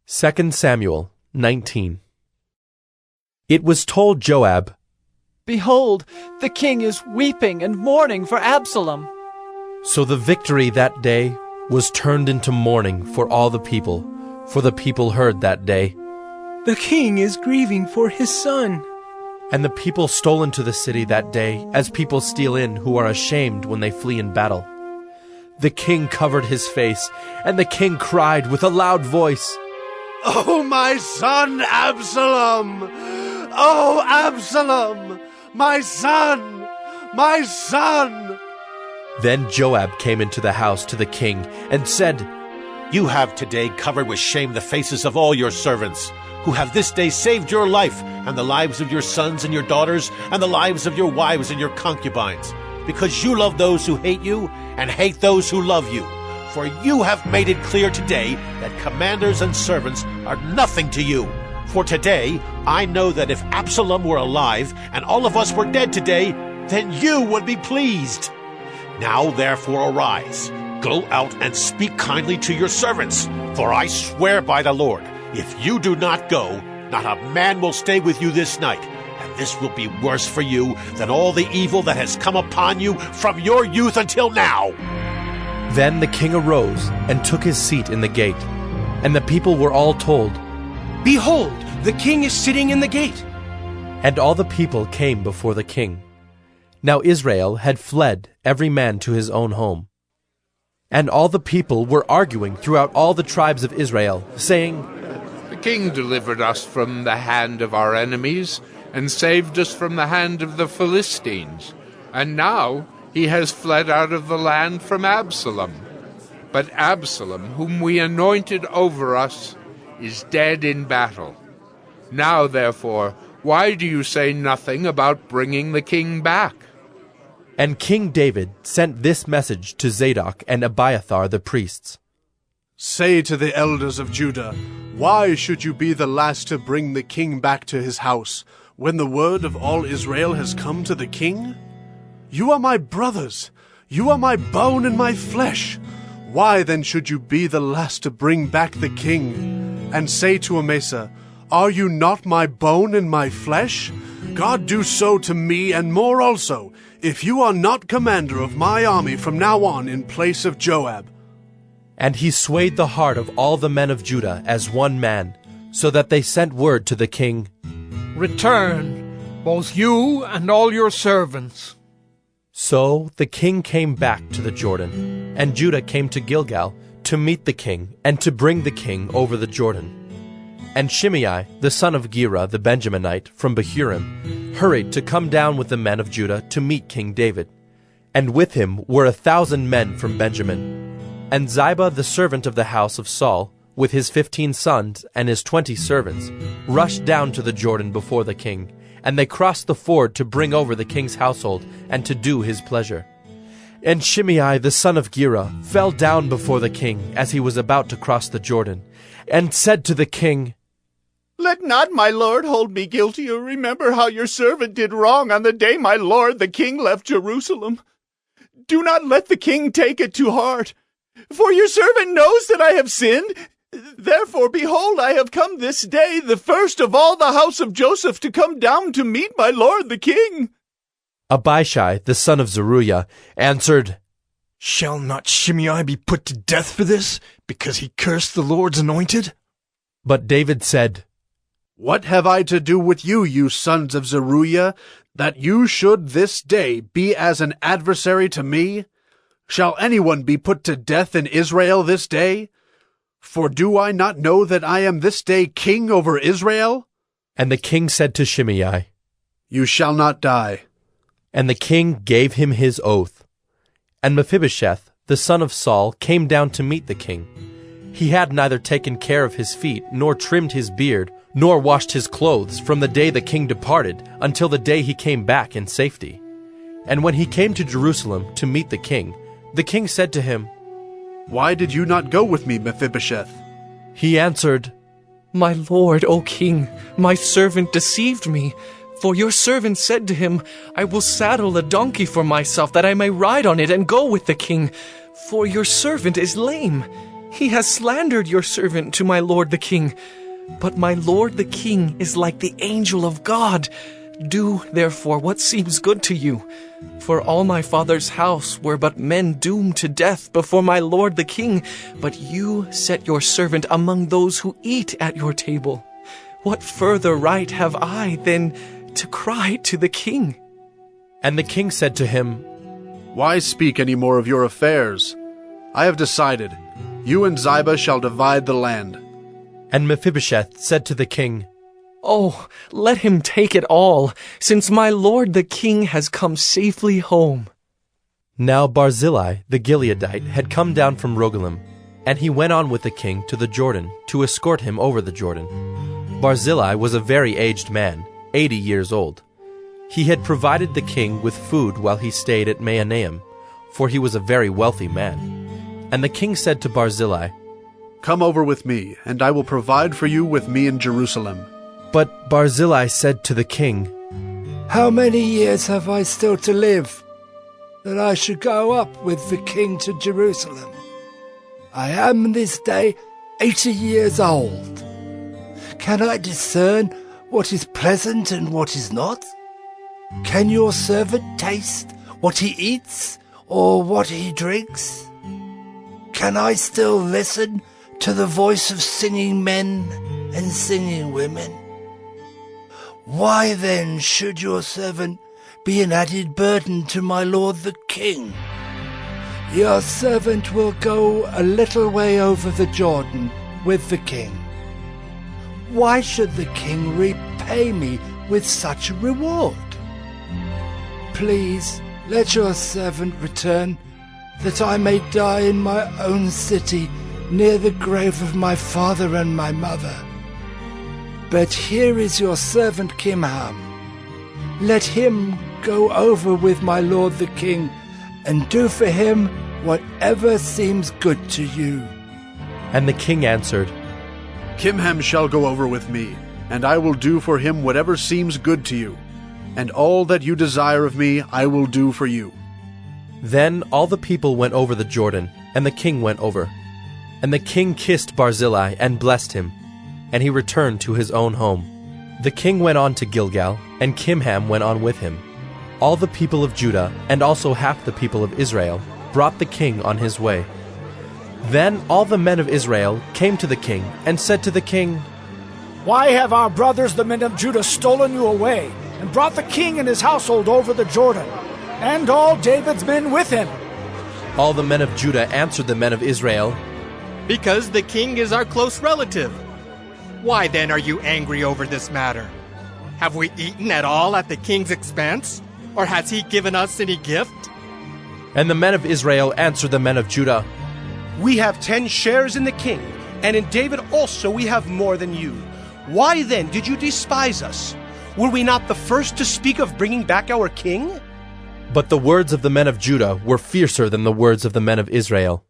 2 Samuel 19. It was told Joab, "Behold, the king is weeping and mourning for Absalom." So the victory that day was turned into mourning for all the people, for the people heard that day. "The king is grieving for his son." And the people stole into the city that day, as people steal in who are ashamed when they flee in battle. The king covered his face, and the king cried with a loud voice, "Oh, my son Absalom! Oh, Absalom! My son! My son!" Then Joab came into the house to the king and said, "You have today covered with shame the faces of all your servants, who have this day saved your life and the lives of your sons and your daughters and the lives of your wives and your concubines, because you love those who hate you and hate those who love you. For you have made it clear today that commanders and servants are nothing to you. For today I know that if Absalom were alive and all of us were dead today, then you would be pleased. Now therefore arise, go out and speak kindly to your servants, for I swear by the Lord, if you do not go, not a man will stay with you this night, and this will be worse for you than all the evil that has come upon you from your youth until now." Then the king arose and took his seat in the gate, and the people were all told, "Behold, the king is sitting in the gate." and all the people came before the king. Now Israel had fled, every man to his own home. And all the people were arguing throughout all the tribes of Israel, saying, "The king delivered us from the hand of our enemies, and saved us from the hand of the Philistines. And now he has fled out of the land from Absalom. But Absalom, whom we anointed over us, is dead in battle. Now, therefore, why do you say nothing about bringing the king back?" And King David sent this message to Zadok and Abiathar the priests. "Say to the elders of Judah, why should you be the last to bring the king back to his house, when the word of all Israel has come to the king? You are my brothers, you are my bone and my flesh. Why then should you be the last to bring back the king? And say to Amasa, are you not my bone and my flesh? God do so to me and more also, if you are not commander of my army from now on in place of Joab." And he swayed the heart of all the men of Judah as one man, so that they sent word to the king, "Return, both you and all your servants." So the king came back to the Jordan, and Judah came to Gilgal to meet the king and to bring the king over the Jordan. And Shimei, the son of Gera the Benjaminite from Bahurim, hurried to come down with the men of Judah to meet King David. And with him were 1,000 men from Benjamin. And Ziba the servant of the house of Saul, with his 15 sons and his 20 servants, rushed down to the Jordan before the king, and they crossed the ford to bring over the king's household and to do his pleasure. And Shimei the son of Gera fell down before the king as he was about to cross the Jordan, and said to the king, "Let not my lord hold me guilty, or remember how your servant did wrong on the day my lord the king left Jerusalem. Do not let the king take it to heart, for your servant knows that I have sinned. Therefore, behold, I have come this day, the first of all the house of Joseph, to come down to meet my lord the king." Abishai the son of Zeruiah answered, "Shall not Shimei be put to death for this, because he cursed the Lord's anointed?" But David said, "What have I to do with you, you sons of Zeruiah, that you should this day be as an adversary to me? Shall anyone be put to death in Israel this day? For do I not know that I am this day king over Israel?" And the king said to Shimei, "You shall not die." And the king gave him his oath. And Mephibosheth, the son of Saul, came down to meet the king. He had neither taken care of his feet, nor trimmed his beard, nor washed his clothes from the day the king departed until the day he came back in safety. And when he came to Jerusalem to meet the king said to him, "Why did you not go with me, Mephibosheth?" He answered, "My lord, O king, my servant deceived me. For your servant said to him, I will saddle a donkey for myself, that I may ride on it and go with the king. For your servant is lame. He has slandered your servant to my lord the king. But my lord the king is like the angel of God. Do, therefore, what seems good to you. For all my father's house were but men doomed to death before my lord the king, but you set your servant among those who eat at your table. What further right have I than to cry to the king?" And the king said to him, Why speak any more of your affairs? I have decided. You and Ziba shall divide the land. And Mephibosheth said to the king, "Oh, let him take it all, since my lord the king has come safely home." Now Barzillai the Gileadite had come down from Rogelim, and he went on with the king to the Jordan to escort him over the Jordan. Barzillai was a very aged man, 80 years old. He had provided the king with food while he stayed at Mahanaim, for he was a very wealthy man. And the king said to Barzillai, Come over with me, and I will provide for you with me in Jerusalem. But Barzillai said to the king, How many years have I still to live, that I should go up with the king to Jerusalem? I am this day 80 years old. Can I discern what is pleasant and what is not? Can your servant taste what he eats or what he drinks? Can I still listen to the voice of singing men and singing women? Why then should your servant be an added burden to my lord the king? Your servant will go a little way over the Jordan with the king. Why should the king repay me with such a reward? Please let your servant return, that I may die in my own city, near the grave of my father and my mother. But here is your servant Kimham. Let him go over with my lord the king, and do for him whatever seems good to you. And the king answered, Kimham shall go over with me, and I will do for him whatever seems good to you. And all that you desire of me I will do for you. Then all the people went over the Jordan, and the king went over. And the king kissed Barzillai and blessed him, and he returned to his own home. The king went on to Gilgal, and Kimham went on with him. All the people of Judah, and also half the people of Israel, brought the king on his way. Then all the men of Israel came to the king, and said to the king, Why have our brothers, the men of Judah, stolen you away, and brought the king and his household over the Jordan, and all David's men with him? All the men of Judah answered the men of Israel, Because the king is our close relative. Why then are you angry over this matter? Have we eaten at all at the king's expense? Or has he given us any gift? And the men of Israel answered the men of Judah, We have 10 shares in the king, and in David also we have more than you. Why then did you despise us? Were we not the first to speak of bringing back our king? But the words of the men of Judah were fiercer than the words of the men of Israel.